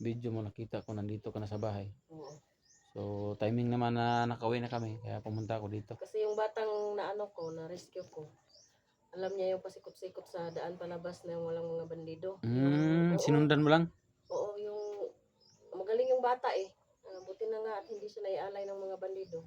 video mo nakita ko nandito ka na sa bahay. Oo. So timing naman na nakauwi na kami kaya pumunta ako dito. Kasi yung batang na ano ko, na rescue ko, alam niya yung pasikot-sikot sa daan palabas na yung walang mga bandido. Oo, Sinundan mo lang? oo, yung magaling yung bata eh. Buti na nga at hindi siya naialay ng mga bandido.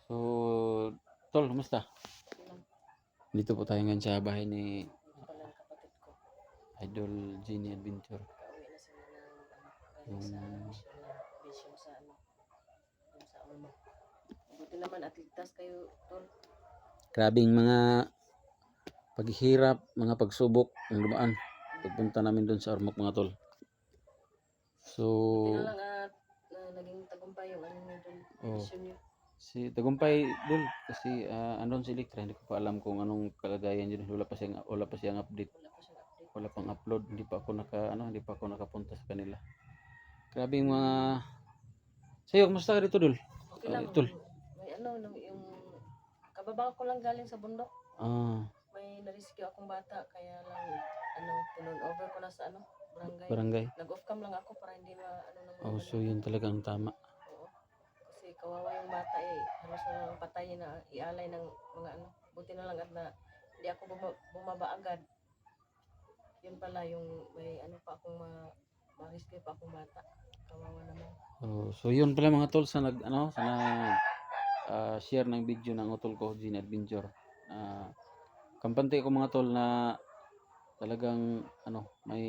So, tol, kumusta? Dito po tayo ngayon sa bahay ni Idol Genie Adventure. Kauwi na sila ng bisyo sa ano, sa Ormoc. Buti naman at ligtas kayo, tol. Grabing mga paghihirap, mga pagsubok ang dumaan. Pagpunta namin doon sa Ormoc mga tol. So, Buti na lang at naging tagumpay yung ano nyo doon, mission nyo. si Tagumpay dul kasi andun si Electra, hindi ko pa alam kung anong kalagayan diyan. Wala pa siyang update. Wala pang upload, hindi pa ako nakapunta sa kanila. Grabe yung mga sayo, kumusta ka dito dul? Okay lang. Tol. May ano, yung kababa ko lang galing sa bundok. May na-rescue akong bata kaya lang turn over ko na sa barangay. Nag-off cam lang ako para hindi ng So yun talagang tama. kasi kawawa yung bata eh. Halos na lang patayin na ialay ng mga Buti na lang at na hindi ako bumaba agad. Yun pala yung may pa akong ma-rescue pa akong bata. Kawawa naman. So yun pala mga tol sa share ng video ng utol ko, Genie Adventure. Kampante ko mga tol na talagang may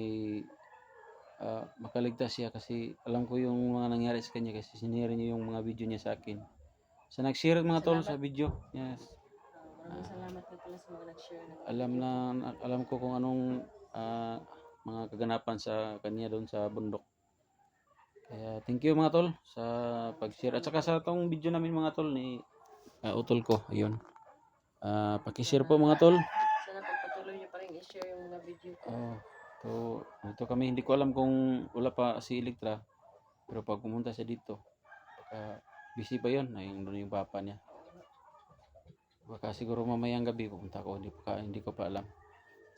makaligtas siya kasi alam ko yung mga nangyari sa kanya kasi sinare niya yung mga video niya sa akin. Sa nag-share mga tol sa video. Yes. Maraming salamat na pala sa mga nag-share. Alam ko kung anong mga kaganapan sa kanya doon sa bundok. Kaya thank you mga tol sa pag-share at saka sa tong video namin mga tol ni utol ko. Ayun. Paki-share po mga tol. Sana pagpatuloy niyo pa rin i-share yung mga video ko. So, ito kami, hindi ko alam kung wala pa si Electra. Pero pag pumunta siya dito, busy pa yun. Doon yung papa niya. Baka siguro mamayang gabi pupunta ko, hindi ko pa alam.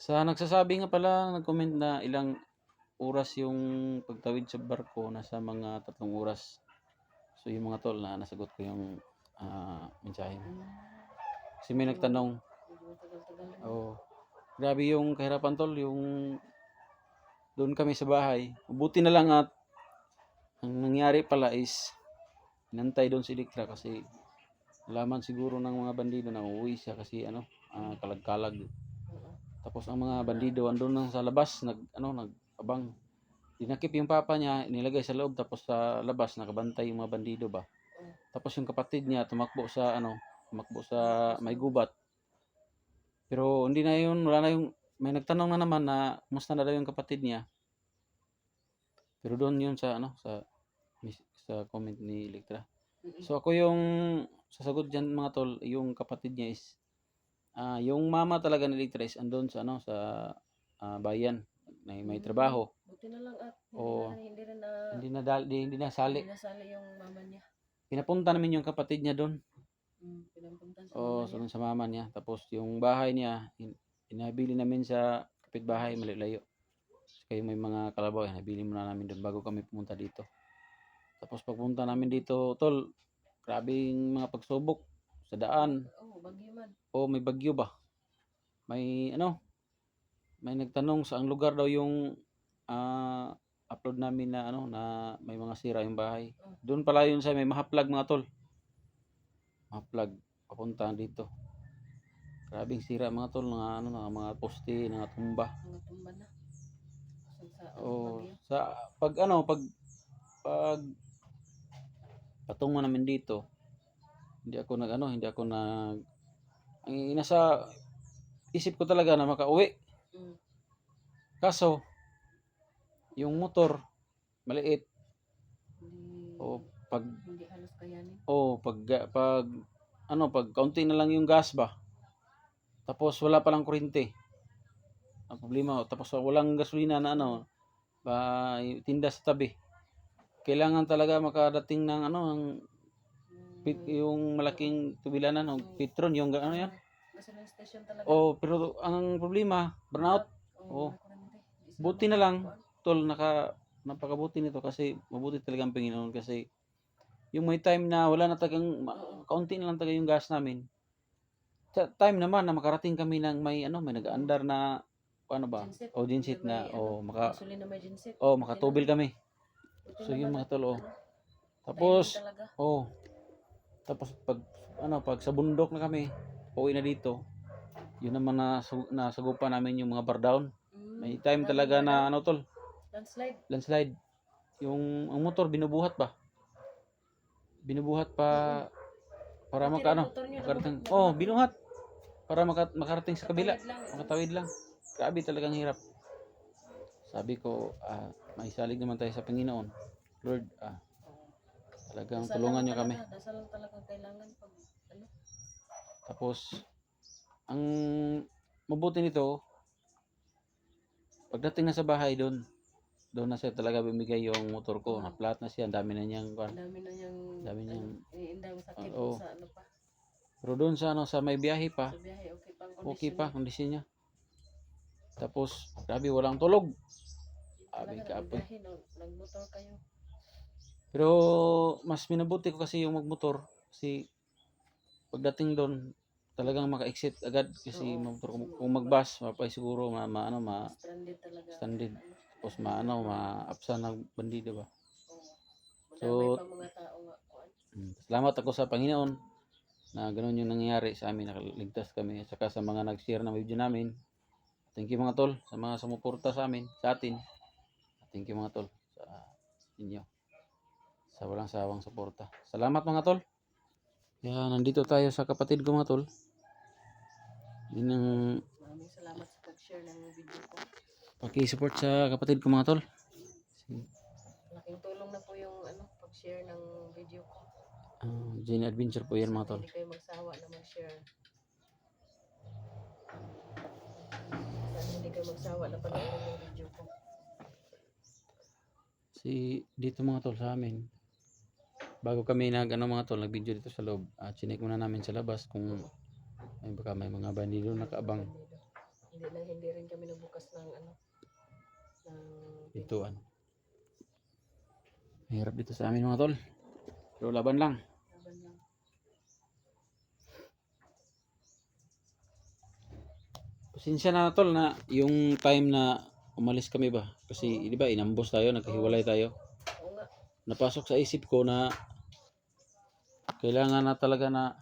Sa nagsasabi nga pala, nag-comment na ilang oras yung pagtawid sa barko, nasa mga 3 oras. So yung mga tol na nasagot ko yung mensahe. Kasi may nagtanong, grabe yung kahirapan tol, yung doon kami sa bahay. Buti na lang at ang nangyari pala is inantay doon si Electra kasi laman siguro ng mga bandido na uuwi siya kasi kalag-kalag. Tapos ang mga bandido andun lang sa labas nag-abang. Dinakip yung papa niya, inilagay sa loob tapos sa labas nakabantay yung mga bandido ba. Tapos yung kapatid niya tumakbo sa may gubat. Pero hindi na yun, wala na yung may nagtanong na naman na kumusta na daw yung kapatid niya. Pero doon yun sa comment ni Electra. So ako yung sasagot diyan mga tol, yung kapatid niya is yung mama talaga ni Electra is andun sa bayan, may trabaho. Buti na lang at hindi na sali. Hindi nasali yung mama niya. Pinapunta namin yung kapatid niya doon. Pinapunta sa mama niya. Sa mama niya. Tapos yung bahay niya, inabili namin sa kapitbahay, malayo. Kaya may mga kalabaw, inabili muna namin doon bago kami pumunta dito. Tapos pagpunta namin dito, tol, grabing mga pagsubok sa daan. Bagyo man. May bagyo ba? May may nagtanong sa ang lugar daw yung upload namin na na may mga sira yung bahay. Doon pala yun sa may mahaplag mga tol. Mahaplag papunta dito. Grabing sira mga tol, mga poste, mga tumba. Mga tumba na. Sa pag patungo namin dito, hindi ako ang nasa isip ko talaga na makauwi. Kaso yung motor maliit. Hindi halos kayanin. Pag kaunti na lang yung gas ba. Tapos wala pa lang kuryente. ang problema. Tapos walang gasolina na ano, tinda sa tabi. Kailangan talaga makadating ng ano, ng yung malaking tubilanan, o Petron, yung ano yan. Gasoline station talaga. Oh, pero ang problema, burnout. Oh, buti na lang, tol, napakabuti nito kasi mabuti talaga ang Panginoon kasi yung may time na wala na tagang, kaunti na lang taga yung gas namin. Sa time naman na makarating kami ng may ano, may nag-aandar na ano ba? Genset. O genset na Gasoline na may genset. makatubil kami. So yun mga tol, oh. Tapos Talaga. tapos pag sa bundok na kami, pauwi na dito. Yun naman nasagupa namin yung mga bar down. May time talaga na ano tol, landslide. Yung ang motor binubuhat ba? Binubuhat pa para makarating. Oh, binuhat para makarating sa kabila. Makatawid lang. Grabe talagang hirap. Sabi ko, maisalig naman tayo sa Panginoon. Lord, talagang tulungan niyo kami. Dasal lang talagang kailangan pag ano. Tapos, ang mabuti nito, pagdating na sa bahay doon na siya talaga bumigay yung motor ko. Na-flat na siya. Ang dami na niyang indang sakit oo. sa ano pa. Pero doon sa ano, sa may biyahe pa, Sa biyahe, okay pa kondisyon niya. Tapos, grabe, walang tulog. Sabi ka, nagmotor kayo. pero mas minabuti ko kasi yung magmotor kasi pagdating doon talagang maka-exit agad kasi motor kung mag-bus mapay siguro Stranded talaga. stranded tapos maapsa ng bandido ba. So mga tao nga salamat ako sa Panginoon na ganoon yung nangyayari sa amin, nakaligtas kami at saka sa mga nag-share ng video namin. Thank you mga tol sa mga sumuporta sa atin. Thank you mga tol sa inyo sa walang sawang suporta. Salamat mga tol. Kaya nandito tayo sa kapatid ko mga tol. Maraming salamat sa pag-share ng video ko. Paki-support sa kapatid ko mga tol. Malaking tulong na po yung pag-share ng video ko. Genie Adventure po yan mga tol. Hindi kayo magsawa na mag-share. Hindi kayo magsawa na panoorin yung video ko. Dito mga tol sa amin, bago kami mga tol, nag-video dito sa loob, chinek muna namin sa labas kung baka may mga bandido nakaabang. Hindi rin kami nagbukas ng ng Pintuan. Mahirap dito sa amin mga tol. Pero laban lang. Pasensya na tol na yung time na umalis kami ba. Kasi di ba inambos tayo, nagkahiwalay tayo. Napasok sa isip ko na kailangan na talaga na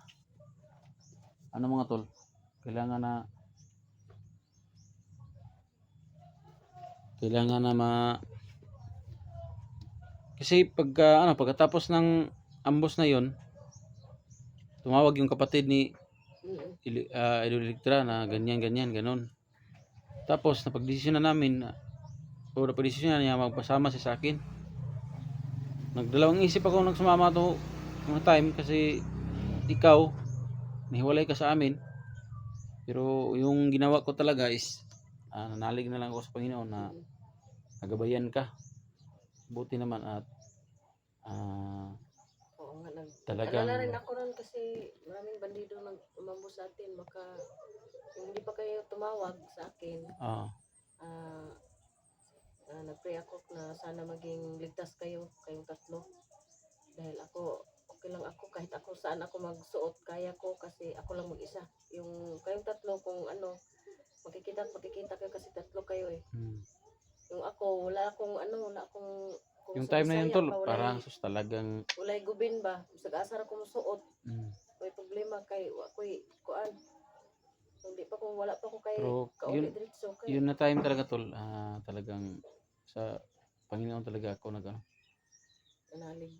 mga tol. Kailangan na kasi pagkatapos ng ambos na yon, tumawag yung kapatid ni Idol Electra na ganyan ganon. Tapos napagdesisyon na namin napagdesisyon na niya magpasama siya sa akin. Nagdalawang isip ako nang sumama to mga time kasi ikaw nahiwalay ka sa amin. Pero yung ginawa ko talaga is nanalig na lang ako sa Panginoon na nagabayan ka. Buti naman at talagang alala rin ako ron kasi maraming bandido umambos sa atin. Hindi pa kayo tumawag sa akin. Nag-pray ako na sana maging ligtas kayong tatlo. Dahil okay lang ako kahit ako saan ako magsuot, kaya ko kasi ako lang mag-isa. Yung kayong tatlo kung makikita kayo kasi tatlo kayo eh. Yung ako wala akong yung time na yun tol, parang talagang walay gubin ba, sag-asar ako musuot. May problema kay ako'y kuan. Hindi pa kung wala pa ko kay kauli diretso kay. Yun na time talaga tol, talagang sa Panginoon talaga ako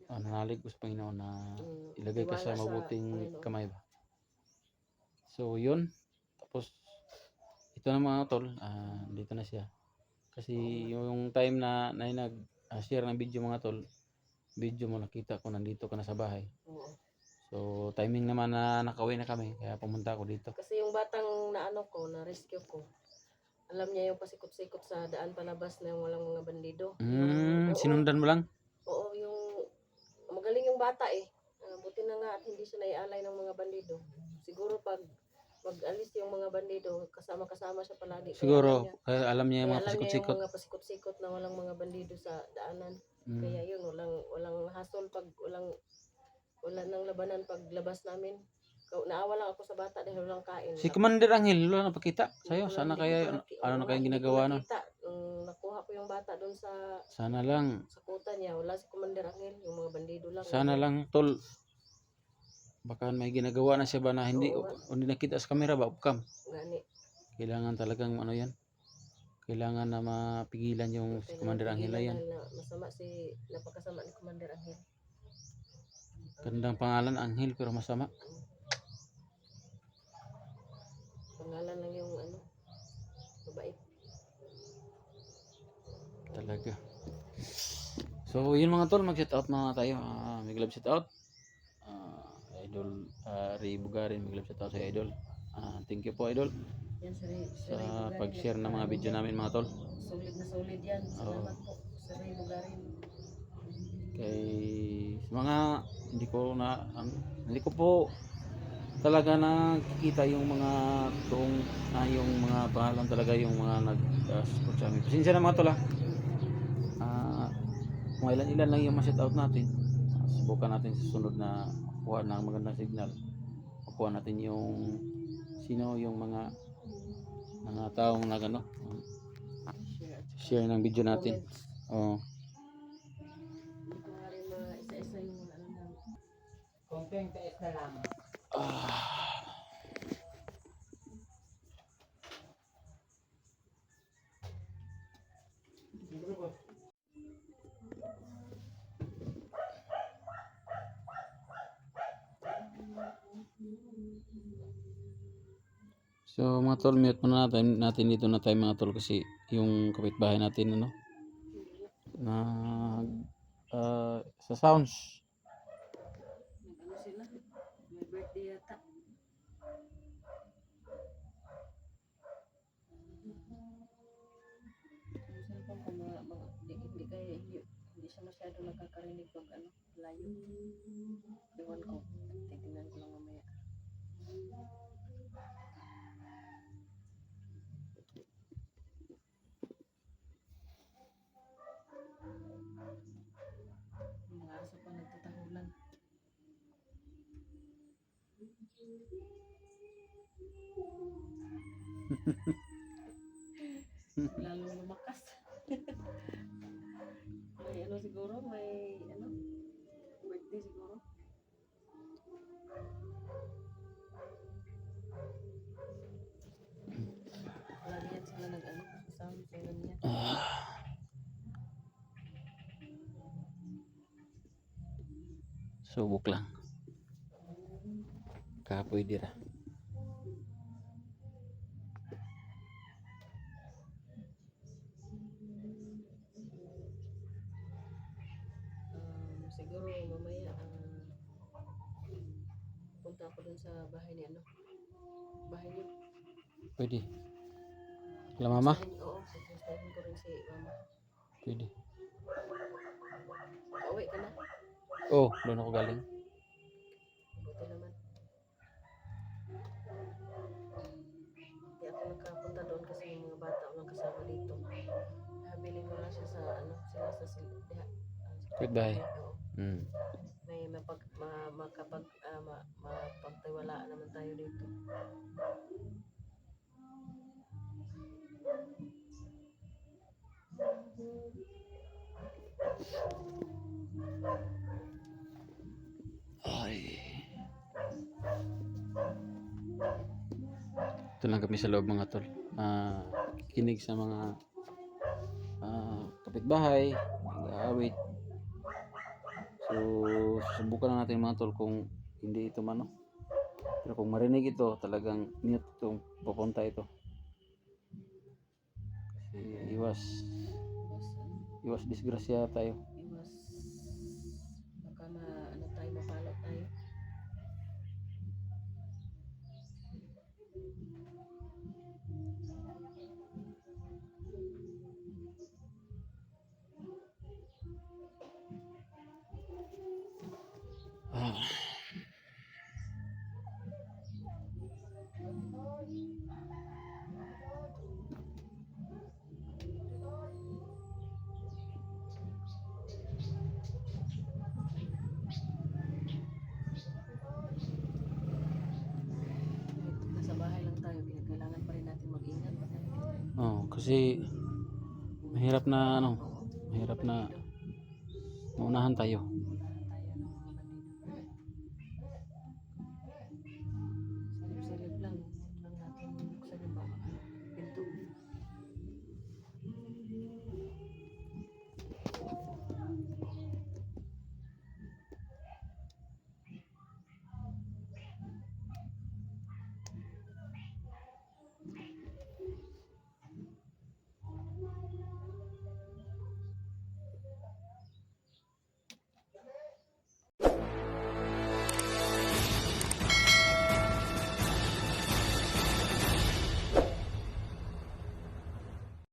nanalig ko sa Panginoon na ilagay ka sa mabuting kamay ba. So yun, tapos ito na mga tol, dito na siya. Kasi yung time na nag-share ng video mga tol, video mo nakita ko nandito ka na sa bahay. So timing naman na nakauwi na kami kaya pumunta ako dito. Kasi yung batang na rescue ko, Alam niya yung pasikot-sikot sa daan palabas na yung walang mga bandido. Oo, Sinundan mo lang? oo, yung magaling yung bata eh. Buti na nga at hindi siya naialay ng mga bandido. Siguro pag mag-alis yung mga bandido, kasama-kasama siya palagi. Siguro, kaya alam niya yung Kaya mga alam niya yung pasikot-sikot. mga pasikot-sikot na walang mga bandido sa daanan. Mm. Kaya yun, walang hassle pag wala nang labanan pag labas namin. Naawa lang ako sa bata dahil walang kain. Si Commander Angel, wala napakita sa'yo. Hindi ko Sana hindi ko kaya, pa ano na kayang hindi ko ginagawa nun? nakita. Nung nakuha ko yung bata doon sa Sana lang, kuta niya, wala si Commander Angel, yung mga bandido lang. sana lang, tol. Baka may ginagawa na siya ba na hindi, Oo nga. hindi nakita sa camera ba, upcam. Gani. Kailangan talagang ano yan. Kailangan na mapigilan yung si Commander Angel na yan. Dahil napakasama ni Commander Angel. Gandang pangalan, Angel, pero masama. Pangalan lang yung mabait. Talaga. So, yun mga tol, mag-shout out na tayo. May glove shout out. Idol Ray Bugarin, may glove shout out sa Idol. Thank you po, Idol, Yan si Ray sa Bugarin, pag-share ng mga video namin, mga tol. Solid na solid yan. Salamat po sa Ray Bugarin. Kay mga hindi ko po talaga nakikita yung mga toong yung mga pangalan talaga yung mga nag-support sa amin. Pasensya na mga tol, kung ilan lang yung ma-shout out natin. Subukan natin sa sunod na kuha ng magandang signal. Makuha natin yung sino yung mga taong nagano share ng video natin. Oo. Hindi ko nga rin isa-isa yung na. Konting tiis na lang. So mga tol, mute muna natin dito na tayo mga tol kasi yung kapitbahay natin na sa sounds. Sila? May birthday yata. Yung cellphone ko hindi siya masyado nakakarinig pag layo. Ewan ko. Titignan ko lang mamaya. Mga aso pa nagtatahulan. Lalong lumakas. May siguro, may birthday siguro. Lagi yan sila sound sa niya. Subok lang. Kapoy dira. Siguro mamaya punta ako dun sa bahay ni bahay niyo. Pwede. Kala mama? Oo, sasabihin ko rin si mama. Pwede. Pauwi ka na? Oh, doon ako galing. Buti naman. Hindi ako nakapunta doon kasi yung mga bata walang kasama dito. Habilin mo lang siya sa sila sa silda. Goodbye. Oo. May mapagtiwalaan naman tayo dito. Ay. Ito lang kami sa loob mga tol. Kinig sa mga kapitbahay, nag-aawit. So, subukan na natin mga tol kung hindi ito pero kung marinig ito, talagang mute itong pupunta ito. Kasi iwas disgrasya tayo. Baka tayo, mapalo tayo. Nasa bahay lang tayo, kailangan pa rin natin mag-ingat. Oh, kasi mahirap na ano, mahirap na maunahan tayo.